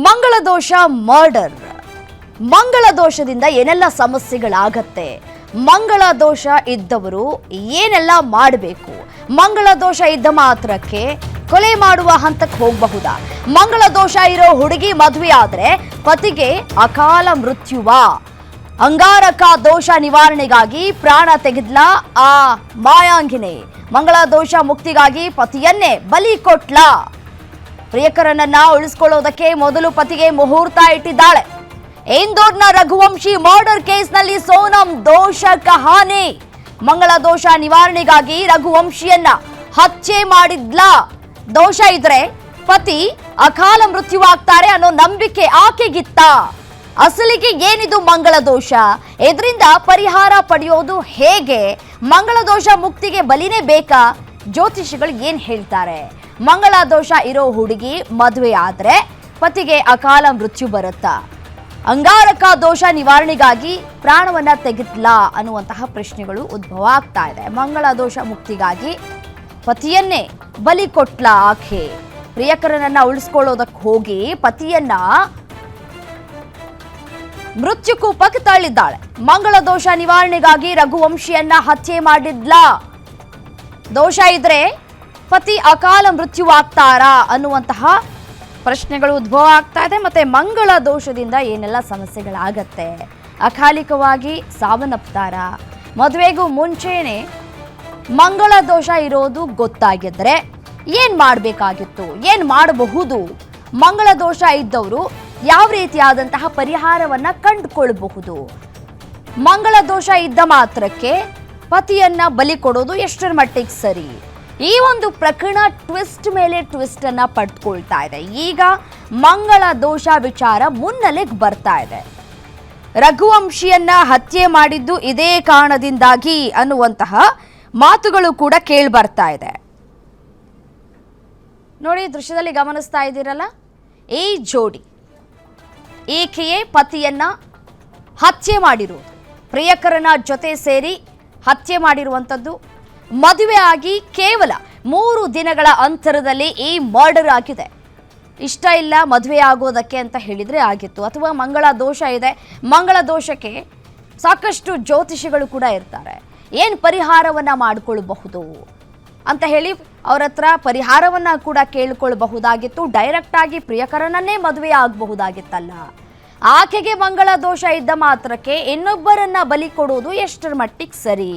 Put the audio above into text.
ಮಂಗಳ ದೋಷ ಮರ್ಡರ್. ಮಂಗಳ ದೋಷದಿಂದ ಏನೆಲ್ಲ ಸಮಸ್ಯೆಗಳಾಗತ್ತೆ, ಮಂಗಳ ದೋಷ ಇದ್ದವರು ಏನೆಲ್ಲ ಮಾಡಬೇಕು, ಮಂಗಳ ದೋಷ ಇದ್ದ ಮಾತ್ರಕ್ಕೆ ಕೊಲೆ ಮಾಡುವ ಹಂತಕ್ಕೆ ಹೋಗಬಹುದಾ, ಮಂಗಳ ದೋಷ ಇರೋ ಹುಡುಗಿ ಮದುವೆ ಆದ್ರೆ ಪತಿಗೆ ಅಕಾಲ ಮೃತ್ಯುವಾ, ಅಂಗಾರಕ ದೋಷ ನಿವಾರಣೆಗಾಗಿ ಪ್ರಾಣ ತೆಗೆದ್ಲ ಆ ಮಾಯಾಂಗಿನಿ, ಮಂಗಳ ದೋಷ ಮುಕ್ತಿಗಾಗಿ ಪತಿಯನ್ನೇ ಬಲಿ ಕೊಟ್ಲ, ಪ್ರಿಯಕರನನ್ನ ಉಳಿಸಿಕೊಳ್ಳೋದಕ್ಕೆ ಮೊದಲು ಪತಿಗೆ ಮುಹೂರ್ತ ಇಟ್ಟಿದ್ದಾಳೆ. ಇಂದೋರ್ನ ರಘುವಂಶಿ ಮರ್ಡರ್ ಕೇಸ್ನಲ್ಲಿ ಸೋನಂ ದೋಷ ಕಹಾನಿ. ಮಂಗಳ ದೋಷ ನಿವಾರಣೆಗಾಗಿ ರಘುವಂಶಿಯನ್ನ ಹತ್ಯೆ ಮಾಡಿದ್ಲ. ದೋಷ ಇದ್ರೆ ಪತಿ ಅಕಾಲ ಮೃತ್ಯುವಾಗ್ತಾರೆ ಅನ್ನೋ ನಂಬಿಕೆ ಆಕೆಗಿತ್ತ. ಅಸಲಿಗೆ ಏನಿದು ಮಂಗಳ ದೋಷ, ಇದರಿಂದ ಪರಿಹಾರ ಪಡೆಯೋದು ಹೇಗೆ, ಮಂಗಳ ದೋಷ ಮುಕ್ತಿಗೆ ಬಲಿನೇ ಬೇಕಾ, ಜ್ಯೋತಿಷಿಗಳು ಏನ್ ಹೇಳ್ತಾರೆ, ಮಂಗಳ ದೋಷ ಇರೋ ಹುಡುಗಿ ಮದುವೆ ಆದ್ರೆ ಪತಿಗೆ ಅಕಾಲ ಮೃತ್ಯು ಬರುತ್ತಾ, ಅಂಗಾರಕ ದೋಷ ನಿವಾರಣೆಗಾಗಿ ಪ್ರಾಣವನ್ನ ತೆಗೆದ್ಲಾ ಅನ್ನುವಂತಹ ಪ್ರಶ್ನೆಗಳು ಉದ್ಭವ ಆಗ್ತಾ ಇದೆ. ಮಂಗಳ ದೋಷ ಮುಕ್ತಿಗಾಗಿ ಪತಿಯನ್ನೇ ಬಲಿ ಕೊಟ್ಲ ಆಕೆ, ಪ್ರಿಯಕರನನ್ನ ಉಳಿಸ್ಕೊಳ್ಳೋದಕ್ಕೆ ಹೋಗಿ ಪತಿಯನ್ನ ಮೃತ್ಯುಕೂಪಕ್ಕೆ ತಳ್ಳಿದ್ದಾಳೆ. ಮಂಗಳ ದೋಷ ನಿವಾರಣೆಗಾಗಿ ರಘುವಂಶಿಯನ್ನ ಹತ್ಯೆ ಮಾಡಿದ್ಲ. ದೋಷ ಇದ್ರೆ ಪತಿ ಅಕಾಲ ಮೃತ್ಯುವಾಗ್ತಾರಾ ಅನ್ನುವಂತಹ ಪ್ರಶ್ನೆಗಳು ಉದ್ಭವ ಆಗ್ತಾ ಇದೆ. ಮತ್ತೆ ಮಂಗಳ ದೋಷದಿಂದ ಏನೆಲ್ಲ ಸಮಸ್ಯೆಗಳಾಗತ್ತೆ, ಅಕಾಲಿಕವಾಗಿ ಸಾವನ್ನಪ್ತಾರಾ, ಮದುವೆಗೂ ಮುಂಚೆನೆ ಮಂಗಳ ದೋಷ ಇರೋದು ಗೊತ್ತಾಗಿದ್ರೆ ಏನ್ ಮಾಡಬೇಕಾಗಿತ್ತು, ಏನ್ ಮಾಡಬಹುದು, ಮಂಗಳ ದೋಷ ಇದ್ದವರು ಯಾವ ರೀತಿಯಾದಂತಹ ಪರಿಹಾರವನ್ನ ಕಂಡುಕೊಳ್ಳಬಹುದು, ಮಂಗಳ ದೋಷ ಇದ್ದ ಮಾತ್ರಕ್ಕೆ ಪತಿಯನ್ನ ಬಲಿ ಕೊಡೋದು ಎಷ್ಟರ ಮಟ್ಟಿಗೆ ಸರಿ, ಈ ಒಂದು ಪ್ರಕರಣ ಟ್ವಿಸ್ಟ್ ಮೇಲೆ ಟ್ವಿಸ್ಟ್ ಅನ್ನ ಪಡೆದುಕೊಳ್ತಾ ಇದೆ. ಈಗ ಮಂಗಳ ದೋಷ ವಿಚಾರ ಮುನ್ನೆಲೆಗೆ ಬರ್ತಾ ಇದೆ. ರಘುವಂಶಿಯನ್ನ ಹತ್ಯೆ ಮಾಡಿದ್ದು ಇದೇ ಕಾರಣದಿಂದಾಗಿ ಅನ್ನುವಂತಹ ಮಾತುಗಳು ಕೂಡ ಕೇಳಿ ಬರ್ತಾ ಇದೆ. ನೋಡಿ, ದೃಶ್ಯದಲ್ಲಿ ಗಮನಿಸ್ತಾ ಇದ್ದೀರಲ್ಲ, ಈ ಜೋಡಿ ಈಕೆಯೇ ಪತಿಯನ್ನ ಹತ್ಯೆ ಮಾಡಿರುವುದು, ಪ್ರಿಯಕರನ ಜೊತೆ ಸೇರಿ ಹತ್ಯೆ ಮಾಡಿರುವಂಥದ್ದು. ಮದುವೆ ಆಗಿ ಕೇವಲ 3 ದಿನಗಳ ಅಂತರದಲ್ಲಿ ಈ ಮರ್ಡರ್ ಆಗಿದೆ. ಇಷ್ಟ ಇಲ್ಲ ಮದುವೆ ಆಗೋದಕ್ಕೆ ಅಂತ ಹೇಳಿದ್ರೆ ಆಗಿತ್ತು, ಅಥವಾ ಮಂಗಳ ದೋಷ ಇದೆ, ಮಂಗಳ ದೋಷಕ್ಕೆ ಸಾಕಷ್ಟು ಜ್ಯೋತಿಷಿಗಳು ಕೂಡ ಇರ್ತಾರೆ, ಏನು ಪರಿಹಾರವನ್ನ ಮಾಡಿಕೊಳ್ಳಬಹುದು ಅಂತ ಹೇಳಿ ಅವ್ರ ಹತ್ರ ಪರಿಹಾರವನ್ನ ಕೂಡ ಕೇಳಿಕೊಳ್ಳಬಹುದಾಗಿತ್ತು. ಡೈರೆಕ್ಟ್ ಆಗಿ ಪ್ರಿಯಕರನನ್ನೇ ಮದುವೆ ಆಗಬಹುದಾಗಿತ್ತಲ್ಲ. ಆಕೆಗೆ ಮಂಗಳ ದೋಷ ಇದ್ದ ಮಾತ್ರಕ್ಕೆ ಇನ್ನೊಬ್ಬರನ್ನ ಬಲಿ ಕೊಡೋದು ಎಷ್ಟರ ಮಟ್ಟಿಗೆ ಸರಿ?